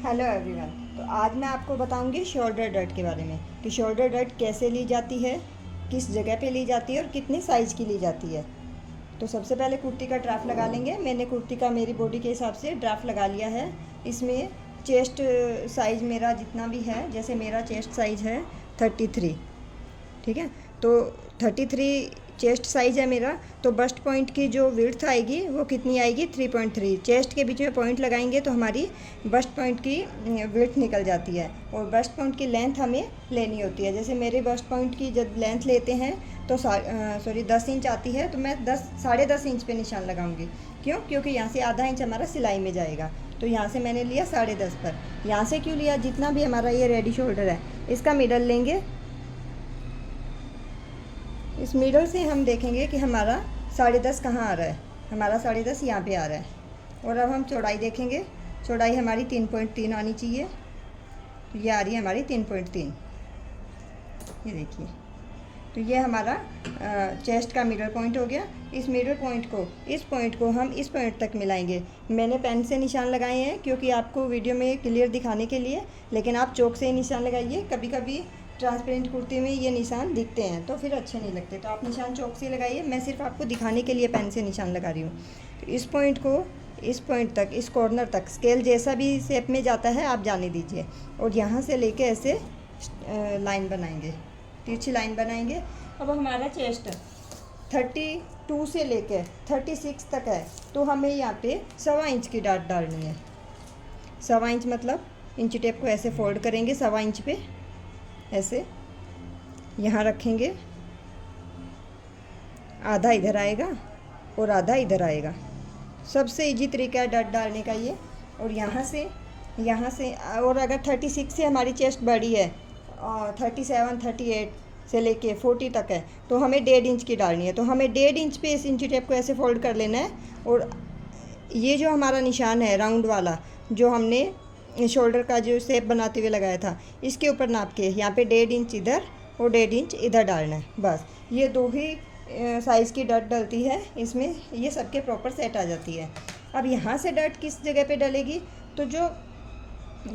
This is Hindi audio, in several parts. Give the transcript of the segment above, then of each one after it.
Hello everyone. तो आज मैं आपको बताऊंगी शोल्डर डर्ट के बारे में कि शोल्डर डर्ट कैसे ली जाती है, किस जगह पे ली जाती है और कितने साइज़ की ली जाती है। तो सबसे पहले कुर्ती का ड्राफ्ट लगा लेंगे। मैंने कुर्ती का मेरी बॉडी के हिसाब से ड्राफ्ट लगा लिया है। इसमें चेस्ट साइज़ मेरा जितना भी है, जैसे मेरा चेस्ट साइज़ है 33, ठीक है। तो 33 चेस्ट साइज़ है मेरा। तो बस्ट पॉइंट की जो विड्थ आएगी वो कितनी आएगी, 3.3। चेस्ट के बीच में पॉइंट लगाएंगे तो हमारी बस्ट पॉइंट की विड्थ निकल जाती है और बस्ट पॉइंट की लेंथ हमें लेनी होती है। जैसे मेरे बस्ट पॉइंट की जब लेंथ लेते हैं तो 10 इंच आती है, तो मैं 10 इंच पे निशान लगाऊंगी। क्यों? क्योंकि यहाँ से आधा इंच हमारा सिलाई में जाएगा। तो यहाँ से मैंने लिया 10.5 पर। यहाँ से क्यों लिया? जितना भी हमारा ये रेडी शोल्डर है इसका मिडल लेंगे। इस मिडल से हम देखेंगे कि हमारा 10.5 कहाँ आ रहा है। हमारा 10.5 यहाँ पे आ रहा है। और अब हम चौड़ाई देखेंगे। चौड़ाई हमारी 3.3 आनी चाहिए। तो ये आ रही है हमारी 3.3। ये देखिए, तो ये हमारा चेस्ट का मिडल पॉइंट हो गया। इस मिडल पॉइंट को हम इस पॉइंट तक मिलाएंगे। मैंने पेन से निशान लगाए हैं क्योंकि आपको वीडियो में क्लियर दिखाने के लिए, लेकिन आप चौक से ही निशान लगाइए। कभी कभी ट्रांसपेरेंट कुर्ती में ये निशान दिखते हैं तो फिर अच्छे नहीं लगते, तो आप निशान चौक से लगाइए। मैं सिर्फ आपको दिखाने के लिए पेन से निशान लगा रही हूँ। तो इस पॉइंट को इस पॉइंट तक, इस कॉर्नर तक, स्केल जैसा भी शेप में जाता है आप जाने दीजिए। और यहाँ से लेके ऐसे लाइन बनाएंगे, तिरछी लाइन बनाएंगे। अब हमारा चेस्ट 32 से लेके 36 तक है, तो हमें यहाँ पे 1.25 इंच की डाट डालनी है। 1.25 इंच मतलब इंची टेप को ऐसे फोल्ड करेंगे 1.25 इंच पे, ऐसे यहाँ रखेंगे। आधा इधर आएगा और आधा इधर आएगा। सबसे इजी तरीका है डट डालने का ये। और यहाँ से और अगर 36 से हमारी चेस्ट बड़ी है, 37, 38 से लेके 40 तक है, तो हमें 1.5 इंच की डालनी है। तो हमें 1.5 इंच पे इस इंची टेप को ऐसे फोल्ड कर लेना है। और ये जो हमारा निशान है राउंड वाला, जो हमने शोल्डर का जो शेप बनाते हुए लगाया था, इसके ऊपर नाप के यहाँ पे 1.5 इंच इधर और 1.5 इंच इधर डालना है। बस ये दो ही साइज़ की डट डलती है इसमें, ये सबके प्रॉपर सेट आ जाती है। अब यहाँ से डट किस जगह पे डलेगी? तो जो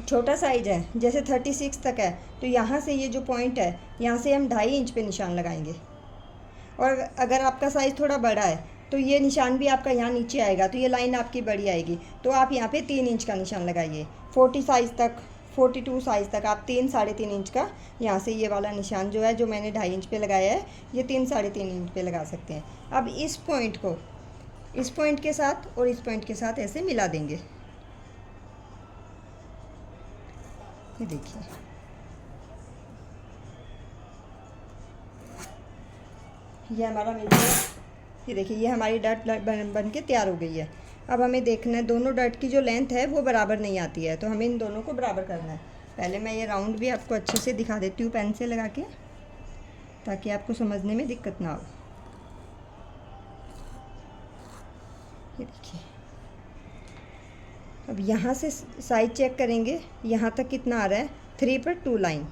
छोटा साइज है, जैसे 36 तक है, तो यहाँ से ये जो पॉइंट है यहाँ से हम 2.5 इंच पे निशान लगाएंगे। और अगर आपका साइज़ थोड़ा बड़ा है तो ये निशान भी आपका यहाँ नीचे आएगा, तो ये लाइन आपकी बड़ी आएगी। तो आप यहाँ पे 3 इंच का निशान लगाइए। 42 साइज़ तक आप 3-3.5 इंच का यहाँ से ये वाला निशान जो है, जो मैंने 2.5 इंच पे लगाया है, ये 3-3.5 इंच पे लगा सकते हैं। अब इस पॉइंट को इस पॉइंट के साथ और इस पॉइंट के साथ ऐसे मिला देंगे। ये देखिए, ये हमारा मिल गया। ये देखिए, ये हमारी डट बन के तैयार हो गई है। अब हमें देखना है दोनों डट की जो लेंथ है वो बराबर नहीं आती है, तो हमें इन दोनों को बराबर करना है। पहले मैं ये राउंड भी आपको अच्छे से दिखा देती हूँ पेन से लगा के, ताकि आपको समझने में दिक्कत ना हो। ये देखिए, अब यहाँ से साइज चेक करेंगे, यहाँ तक कितना आ रहा है, 3 पर 2 लाइन।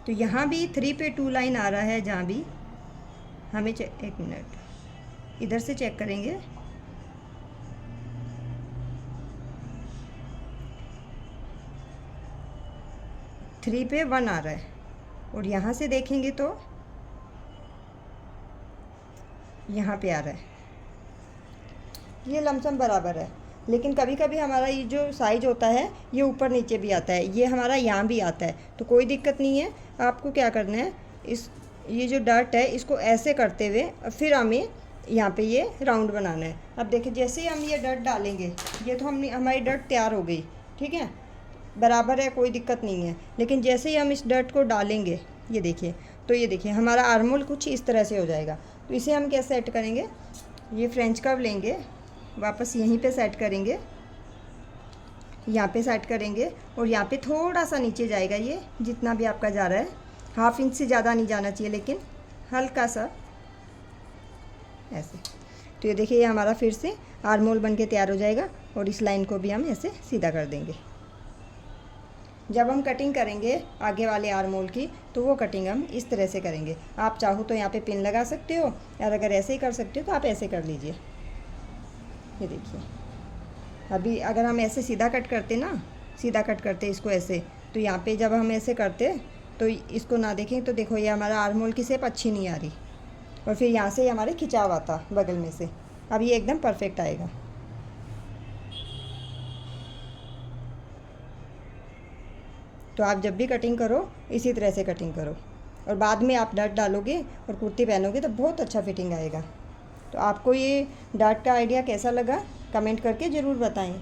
तो यहाँ भी 3 पे 2 लाइन आ रहा है। जहाँ भी हमें एक मिनट इधर से चेक करेंगे, थ्री पे 1 आ रहा है। और यहाँ से देखेंगे तो यहाँ पे आ रहा है। ये लमसम बराबर है, लेकिन कभी कभी हमारा ये जो साइज होता है ये ऊपर नीचे भी आता है, ये हमारा यहाँ भी आता है। तो कोई दिक्कत नहीं है। आपको क्या करना है, ये जो डट है इसको ऐसे करते हुए फिर हमें यहाँ पे ये राउंड बनाना है। अब देखिए, जैसे ही हम ये डट डालेंगे, ये तो हमारी डट तैयार हो गई, ठीक है, बराबर है, कोई दिक्कत नहीं है। लेकिन जैसे ही हम इस डट को डालेंगे, ये देखिए, तो ये देखिए हमारा आर्मोल कुछ इस तरह से हो जाएगा। तो इसे हम कैसे सेट करेंगे, ये फ्रेंच कर्व लेंगे, वापस यहीं पे सेट करेंगे, यहाँ पे सेट करेंगे और यहाँ पे थोड़ा सा नीचे जाएगा। ये जितना भी आपका जा रहा है, 1/2 इंच से ज़्यादा नहीं जाना चाहिए, लेकिन हल्का सा ऐसे। तो ये देखिए, ये हमारा फिर से आर्मोल बन के तैयार हो जाएगा। और इस लाइन को भी हम ऐसे सीधा कर देंगे। जब हम कटिंग करेंगे आगे वाले आर्मोल की, तो वो कटिंग हम इस तरह से करेंगे। आप चाहो तो यहाँ पे पिन लगा सकते हो, और अगर ऐसे ही कर सकते हो तो आप ऐसे कर लीजिए। ये देखिए, अभी अगर हम ऐसे सीधा कट करते ना सीधा कट करते इसको ऐसे, तो यहाँ पे जब हम ऐसे करते तो इसको ना देखें तो देखो ये हमारा आर्म होल की शेप अच्छी नहीं आ रही, और फिर यहाँ से हमारे खिंचाव आता बगल में से। अब ये एकदम परफेक्ट आएगा। तो आप जब भी कटिंग करो इसी तरह से कटिंग करो, और बाद में आप डट डालोगे और कुर्ती पहनोगे तो बहुत अच्छा फिटिंग आएगा। तो आपको ये डट का आइडिया कैसा लगा कमेंट करके ज़रूर बताएं।